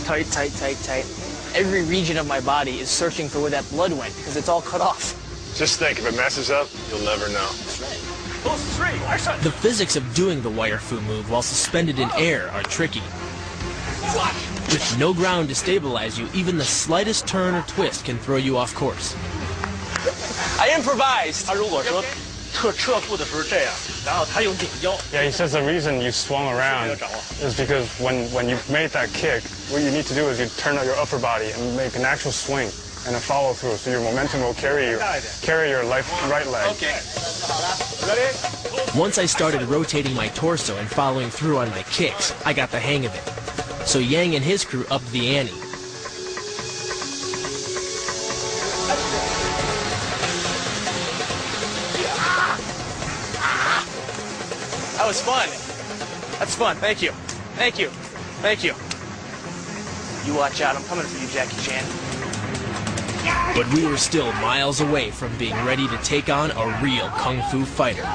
Tight, tight, tight, tight. Every region of my body is searching for where that blood went because it's all cut off. Just think, if it messes up, you'll never know. The physics of doing the wire fu move while suspended in air are tricky. With no ground to stabilize you, even the slightest turn or twist can throw you off course. I improvised. Yeah, he says the reason you swung around is because when you made that kick, what you need to do is you turn out your upper body and make an actual swing and a follow through, so your momentum will carry your right leg. Okay. Once I started rotating my torso and following through on my kicks, I got the hang of it. So Yang and his crew upped the ante. That was fun. That's fun. Thank you. Thank you. Thank you. You watch out. I'm coming for you, Jackie Chan. But we were still miles away from being ready to take on a real Kung Fu fighter.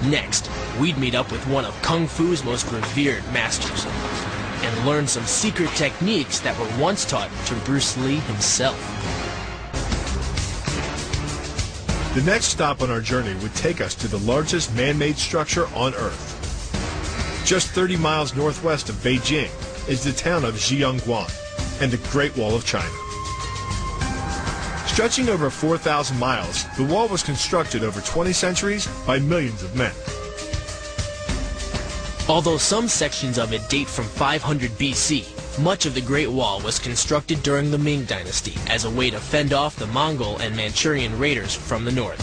Next, we'd meet up with one of Kung Fu's most revered masters and learn some secret techniques that were once taught to Bruce Lee himself. The next stop on our journey would take us to the largest man-made structure on Earth. Just 30 miles northwest of Beijing is the town of Zhiyangguan and the Great Wall of China. Stretching over 4,000 miles, the wall was constructed over 20 centuries by millions of men. Although some sections of it date from 500 BC, much of the Great Wall was constructed during the Ming Dynasty as a way to fend off the Mongol and Manchurian raiders from the north.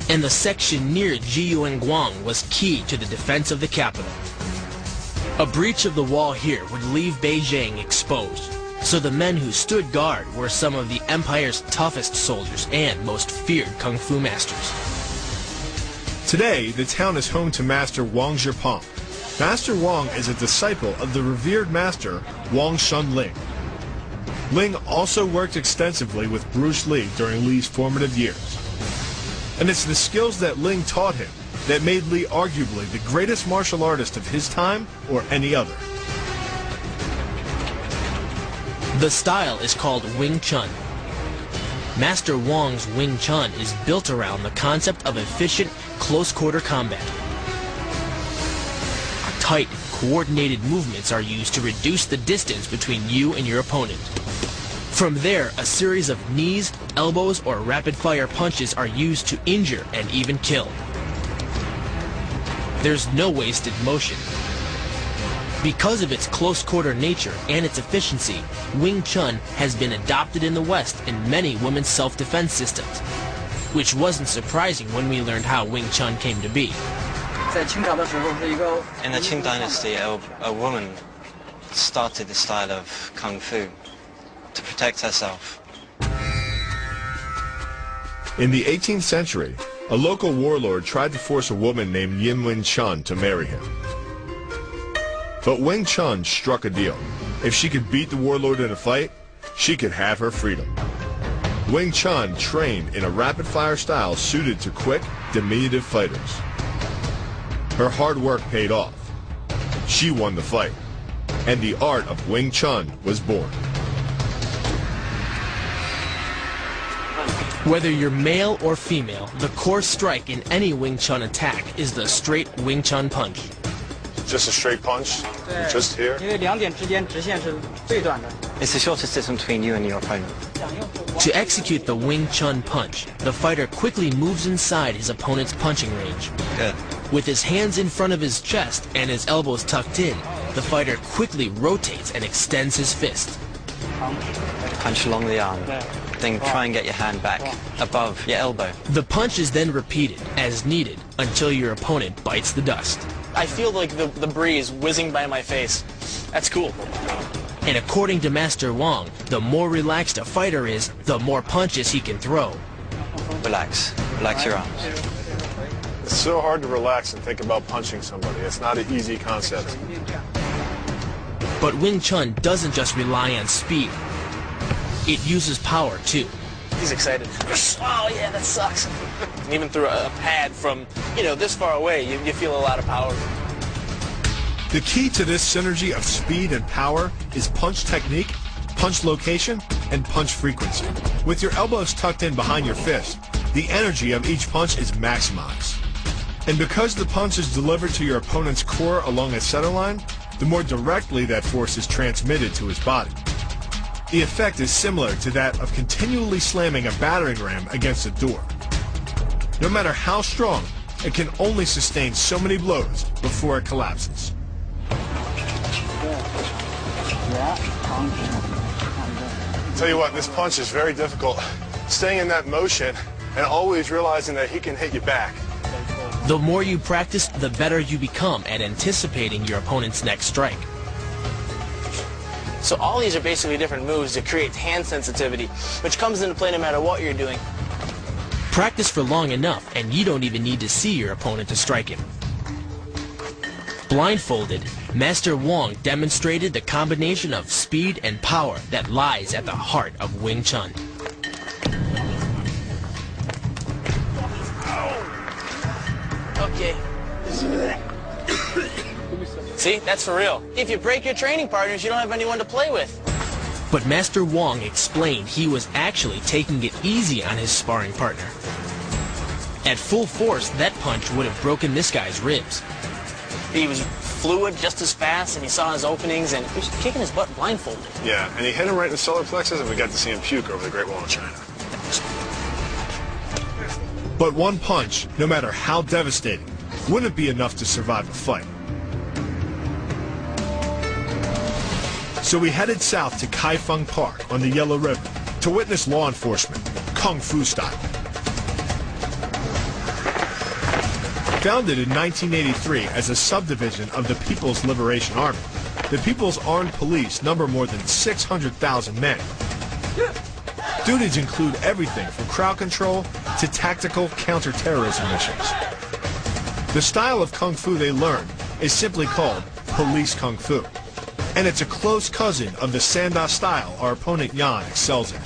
And the section near Zhiyangguan was key to the defense of the capital. A breach of the wall here would leave Beijing exposed, so the men who stood guard were some of the empire's toughest soldiers and most feared Kung Fu masters. Today, the town is home to Master Wang Zhipeng. Master Wang is a disciple of the revered master Wang Shunling. Ling also worked extensively with Bruce Lee during Lee's formative years. And it's the skills that Ling taught him that made Lee arguably the greatest martial artist of his time or any other. The style is called Wing Chun. Master Wang's Wing Chun is built around the concept of efficient, close-quarter combat. Tight, coordinated movements are used to reduce the distance between you and your opponent. From there, a series of knees, elbows, or rapid-fire punches are used to injure and even kill. There's no wasted motion. Because of its close-quarter nature and its efficiency, Wing Chun has been adopted in the West in many women's self-defense systems, which wasn't surprising when we learned how Wing Chun came to be. In the Qing Dynasty, a woman started the style of Kung Fu to protect herself. In the 18th century, a local warlord tried to force a woman named Yin Wing Chun to marry him. But Wing Chun struck a deal. If she could beat the warlord in a fight, she could have her freedom. Wing Chun trained in a rapid-fire style suited to quick, diminutive fighters. Her hard work paid off. She won the fight, and the art of Wing Chun was born. Whether you're male or female, the core strike in any Wing Chun attack is the straight Wing Chun punch. Just a straight punch? Just here? It's the shortest distance between you and your opponent. To execute the Wing Chun punch, the fighter quickly moves inside his opponent's punching range. Good. With his hands in front of his chest and his elbows tucked in, the fighter quickly rotates and extends his fist. Punch along the arm. Then try and get your hand back above your elbow. The punch is then repeated, as needed, until your opponent bites the dust. I feel like the breeze whizzing by my face. That's cool. And according to Master Wang, the more relaxed a fighter is, the more punches he can throw. Relax. Relax your arms. It's so hard to relax and think about punching somebody. It's not an easy concept. But Wing Chun doesn't just rely on speed. It uses power, too. He's excited. Oh, yeah, that sucks. Even through a pad from, this far away, you feel a lot of power. The key to this synergy of speed and power is punch technique, punch location, and punch frequency. With your elbows tucked in behind your fist, the energy of each punch is maximized. And because the punch is delivered to your opponent's core along a center line, the more directly that force is transmitted to his body. The effect is similar to that of continually slamming a battering ram against a door. No matter how strong, it can only sustain so many blows before it collapses. Tell you what, this punch is very difficult. Staying in that motion and always realizing that he can hit you back. The more you practice, the better you become at anticipating your opponent's next strike. So all these are basically different moves that create hand sensitivity, which comes into play no matter what you're doing. Practice for long enough, and you don't even need to see your opponent to strike him. Blindfolded, Master Wong demonstrated the combination of speed and power that lies at the heart of Wing Chun. Okay. See, that's for real. If you break your training partners, you don't have anyone to play with. But Master Wong explained he was actually taking it easy on his sparring partner. At full force, that punch would have broken this guy's ribs. He was fluid just as fast, and he saw his openings, and he was kicking his butt blindfolded. Yeah, and he hit him right in the solar plexus, and we got to see him puke over the Great Wall of China. But one punch, no matter how devastating, wouldn't be enough to survive a fight. So we headed south to Kaifeng Park on the Yellow River to witness law enforcement, Kung Fu style. Founded in 1983 as a subdivision of the People's Liberation Army, the People's Armed Police number more than 600,000 men. Duties include everything from crowd control to tactical counterterrorism missions. The style of Kung Fu they learn is simply called Police Kung Fu, and it's a close cousin of the Sanda style our opponent Yan excels in.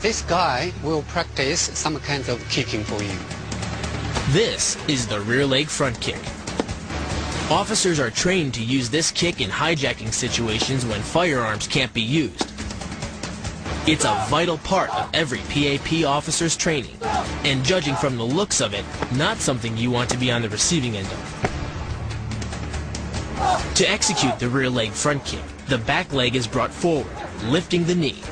This guy will practice some kinds of kicking for you. This is the rear leg front kick. Officers are trained to use this kick in hijacking situations when firearms can't be used. It's a vital part of every PAP officer's training, and judging from the looks of it, not something you want to be on the receiving end of. To execute the rear leg front kick, the back leg is brought forward, lifting the knee.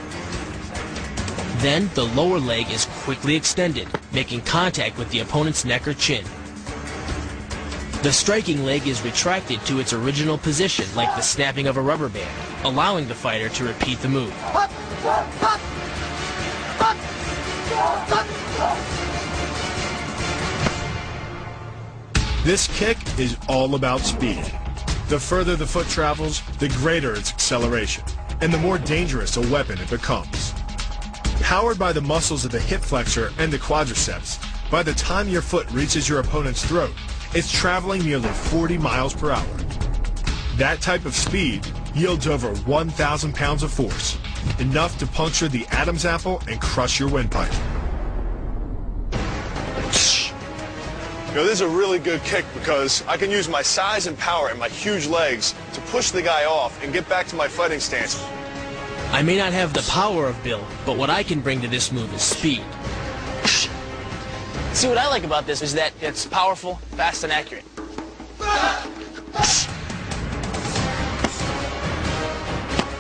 Then the lower leg is quickly extended, making contact with the opponent's neck or chin. The striking leg is retracted to its original position like the snapping of a rubber band, allowing the fighter to repeat the move. This kick is all about speed. The further the foot travels, the greater its acceleration, and the more dangerous a weapon it becomes. Powered by the muscles of the hip flexor and the quadriceps, by the time your foot reaches your opponent's throat, it's traveling nearly 40 miles per hour. That type of speed yields over 1,000 pounds of force, enough to puncture the Adam's apple and crush your windpipe. You know, this is a really good kick because I can use my size and power and my huge legs to push the guy off and get back to my fighting stance. I may not have the power of Bill, but what I can bring to this move is speed. See, what I like about this is that it's powerful, fast, and accurate.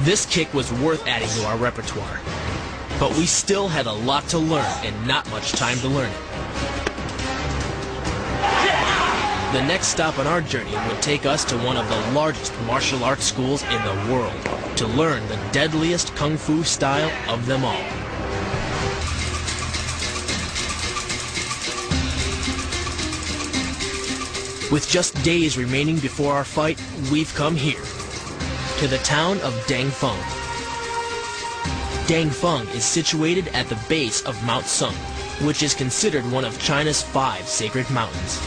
This kick was worth adding to our repertoire, but we still had a lot to learn and not much time to learn it. The next stop on our journey would take us to one of the largest martial arts schools in the world to learn the deadliest Kung Fu style of them all. With just days remaining before our fight, we've come here, to the town of Dangfeng. Dangfeng is situated at the base of Mount Sung, which is considered one of China's 5 sacred mountains.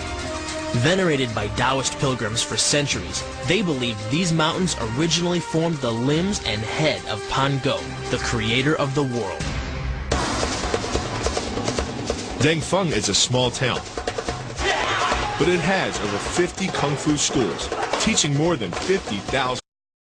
Venerated by Taoist pilgrims for centuries, they believe these mountains originally formed the limbs and head of Pan Go, the creator of the world. Dangfeng is a small town, but it has over 50 kung fu schools, teaching more than 50,000